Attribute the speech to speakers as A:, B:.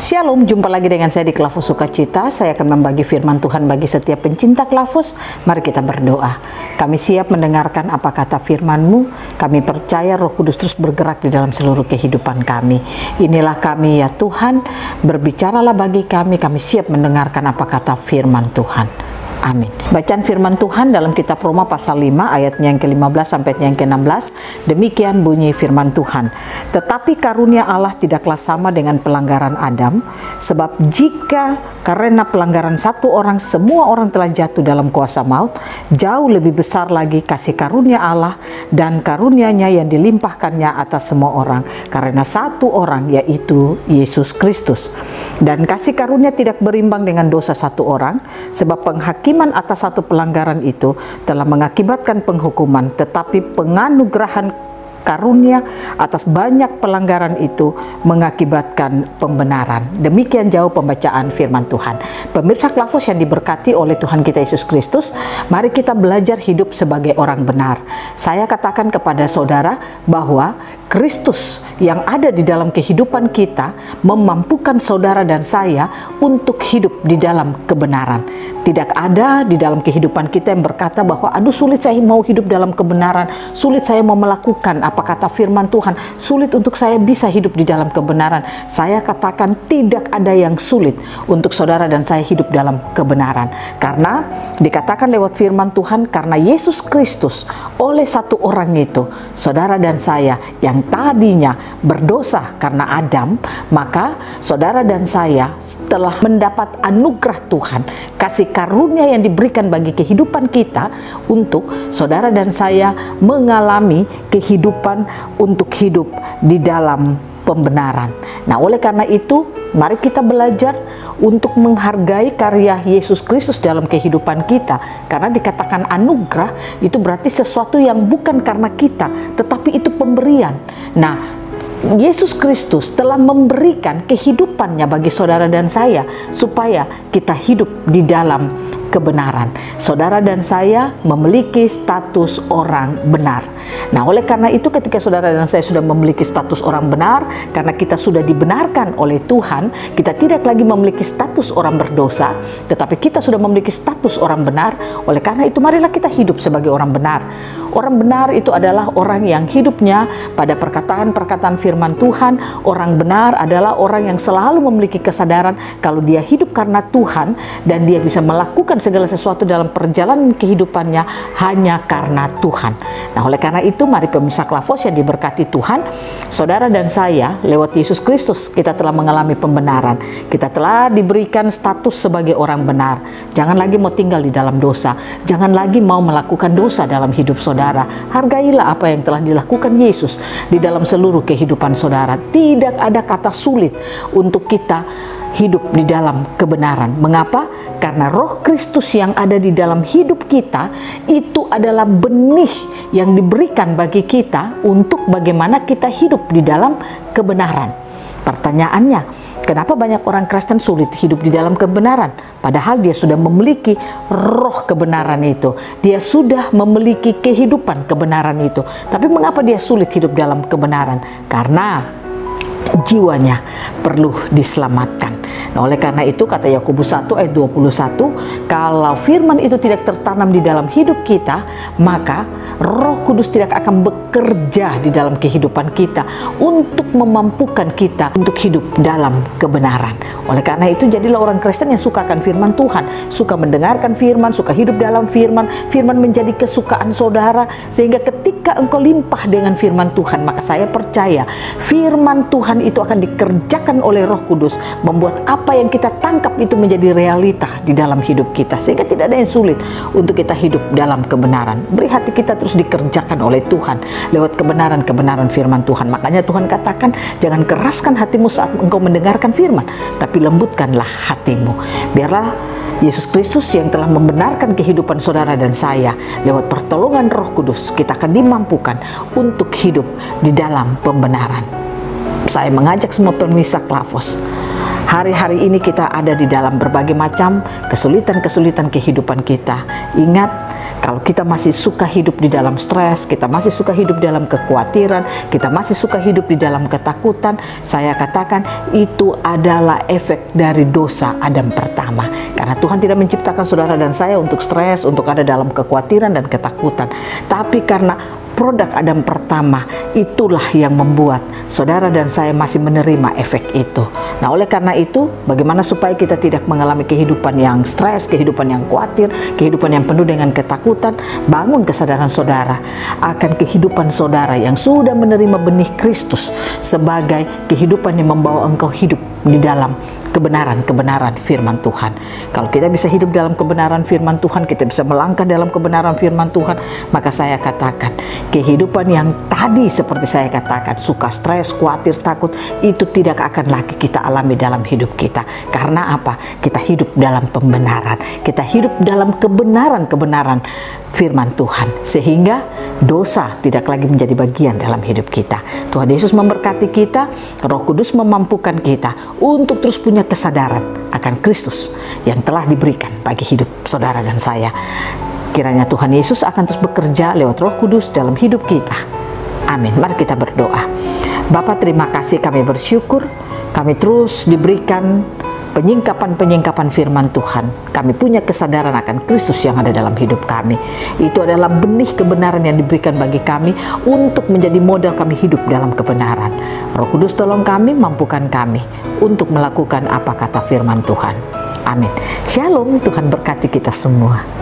A: Shalom, jumpa lagi dengan saya di Klavus Sukacita. Saya akan membagi firman Tuhan bagi setiap pencinta Klavus. Mari kita berdoa. Kami siap mendengarkan apa kata firman-Mu. Kami percaya Roh Kudus terus bergerak di dalam seluruh kehidupan kami. Inilah kami ya Tuhan, berbicaralah bagi kami. Kami siap mendengarkan apa kata firman Tuhan. Amin. Bacaan firman Tuhan dalam kitab Roma pasal 5 ayatnya yang ke-15 sampai yang ke-16. Demikian bunyi firman Tuhan. Tetapi karunia Allah tidaklah sama dengan pelanggaran Adam, sebab jika karena pelanggaran satu orang semua orang telah jatuh dalam kuasa maut, jauh lebih besar lagi kasih karunia Allah dan karunia-Nya yang dilimpahkannya atas semua orang karena satu orang, yaitu Yesus Kristus. Dan kasih karunia tidak berimbang dengan dosa satu orang, sebab penghakiman atas satu pelanggaran itu telah mengakibatkan penghukuman, tetapi penganugerahan karunia atas banyak pelanggaran itu mengakibatkan pembenaran. Demikian jauh pembacaan firman Tuhan. Pemirsa Klavus yang diberkati oleh Tuhan kita Yesus Kristus, mari kita belajar hidup sebagai orang benar. Saya katakan kepada saudara bahwa Kristus yang ada di dalam kehidupan kita memampukan saudara dan saya untuk hidup di dalam kebenaran. Tidak ada di dalam kehidupan kita yang berkata bahwa aduh sulit saya mau hidup dalam kebenaran, sulit saya mau melakukan apa kata firman Tuhan, sulit untuk saya bisa hidup di dalam kebenaran. Saya katakan tidak ada yang sulit untuk saudara dan saya hidup dalam kebenaran. Karena dikatakan lewat firman Tuhan, karena Yesus Kristus oleh satu orang itu, saudara dan saya yang tadinya berdosa karena Adam, maka saudara dan saya telah mendapat anugerah Tuhan, kasih karunia yang diberikan bagi kehidupan kita untuk saudara dan saya mengalami kehidupan untuk hidup di dalam pembenaran. Nah, oleh karena itu, mari kita belajar untuk menghargai karya Yesus Kristus dalam kehidupan kita. Karena dikatakan anugerah itu berarti sesuatu yang bukan karena kita, tetapi itu pemberian. Nah, Yesus Kristus telah memberikan kehidupannya bagi saudara dan saya supaya kita hidup di dalam kebenaran. Saudara dan saya memiliki status orang benar. Nah, oleh karena itu ketika saudara dan saya sudah memiliki status orang benar, karena kita sudah dibenarkan oleh Tuhan, kita tidak lagi memiliki status orang berdosa, tetapi kita sudah memiliki status orang benar. Oleh karena itu marilah kita hidup sebagai orang benar. Orang benar itu adalah orang yang hidupnya pada perkataan-perkataan firman Tuhan. Orang benar adalah orang yang selalu memiliki kesadaran kalau dia hidup karena Tuhan dan dia bisa melakukan segala sesuatu dalam perjalanan kehidupannya hanya karena Tuhan. Nah, oleh karena itu mari pemirsa Klavus yang diberkati Tuhan, saudara dan saya lewat Yesus Kristus kita telah mengalami pembenaran. Kita telah diberikan status sebagai orang benar. Jangan lagi mau tinggal di dalam dosa. Jangan lagi mau melakukan dosa dalam hidup saudara. Hargailah apa yang telah dilakukan Yesus di dalam seluruh kehidupan saudara. Tidak ada kata sulit untuk kita hidup di dalam kebenaran. Mengapa? Karena Roh Kristus yang ada di dalam hidup kita itu adalah benih yang diberikan bagi kita untuk bagaimana kita hidup di dalam kebenaran. Pertanyaannya, kenapa banyak orang Kristen sulit hidup di dalam kebenaran? Padahal dia sudah memiliki roh kebenaran itu. Dia sudah memiliki kehidupan kebenaran itu. Tapi mengapa dia sulit hidup dalam kebenaran? Karena jiwanya perlu diselamatkan. Nah, oleh karena itu kata Yakobus 1 ayat 21, kalau firman itu tidak tertanam di dalam hidup kita, maka Roh Kudus tidak akan bekerja di dalam kehidupan kita untuk memampukan kita untuk hidup dalam kebenaran. Oleh karena itu jadilah orang Kristen yang suka akan firman Tuhan, suka mendengarkan firman, suka hidup dalam firman. Firman menjadi kesukaan saudara, sehingga ketika engkau limpah dengan firman Tuhan, maka saya percaya firman Tuhan itu akan dikerjakan oleh Roh Kudus, membuat apa yang kita tangkap itu menjadi realita di dalam hidup kita, sehingga tidak ada yang sulit untuk kita hidup dalam kebenaran. Beri hati kita terus dikerjakan oleh Tuhan lewat kebenaran-kebenaran firman Tuhan. Makanya Tuhan katakan, jangan keraskan hatimu saat engkau mendengarkan firman, tapi lembutkanlah hatimu. Biarlah Yesus Kristus yang telah membenarkan kehidupan saudara dan saya lewat pertolongan Roh Kudus, kita akan dimampukan untuk hidup di dalam pembenaran. Saya mengajak semua pemirsa Klavus, hari-hari ini kita ada di dalam berbagai macam kesulitan-kesulitan kehidupan kita. Ingat, Kalau kita masih suka hidup di dalam stres, kita masih suka hidup dalam kekhawatiran, kita masih suka hidup di dalam ketakutan, saya katakan itu adalah efek dari dosa Adam pertama. Karena Tuhan tidak menciptakan saudara dan saya untuk stres, untuk ada dalam kekhawatiran dan ketakutan. Tapi karena produk Adam pertama, itulah yang membuat saudara dan saya masih menerima efek itu. Nah, oleh karena itu, bagaimana supaya kita tidak mengalami kehidupan yang stres, kehidupan yang khawatir, kehidupan yang penuh dengan ketakutan? Bangun kesadaran saudara akan kehidupan saudara yang sudah menerima benih Kristus sebagai kehidupan yang membawa engkau hidup di dalam kebenaran firman Tuhan. Kalau kita bisa hidup dalam kebenaran firman Tuhan, kita bisa melangkah dalam kebenaran firman Tuhan, maka saya katakan kehidupan yang tadi seperti saya katakan, suka stres, khawatir, takut, itu tidak akan lagi kita alami dalam hidup kita. Karena apa? Kita hidup dalam pembenaran, kita hidup dalam kebenaran firman Tuhan, sehingga dosa tidak lagi menjadi bagian dalam hidup kita. Tuhan Yesus memberkati kita, Roh Kudus memampukan kita untuk terus punya kesadaran akan Kristus yang telah diberikan bagi hidup saudara dan saya. Kiranya Tuhan Yesus akan terus bekerja lewat Roh Kudus dalam hidup kita. Amin. Mari kita berdoa. Bapa, terima kasih, kami bersyukur kami terus diberikan penyingkapan firman Tuhan. Kami punya kesadaran akan Kristus yang ada dalam hidup kami. Itu adalah benih kebenaran yang diberikan bagi kami untuk menjadi modal kami hidup dalam kebenaran. Roh Kudus tolong kami, mampukan kami untuk melakukan apa kata firman Tuhan. Amin. Shalom, Tuhan berkati kita semua.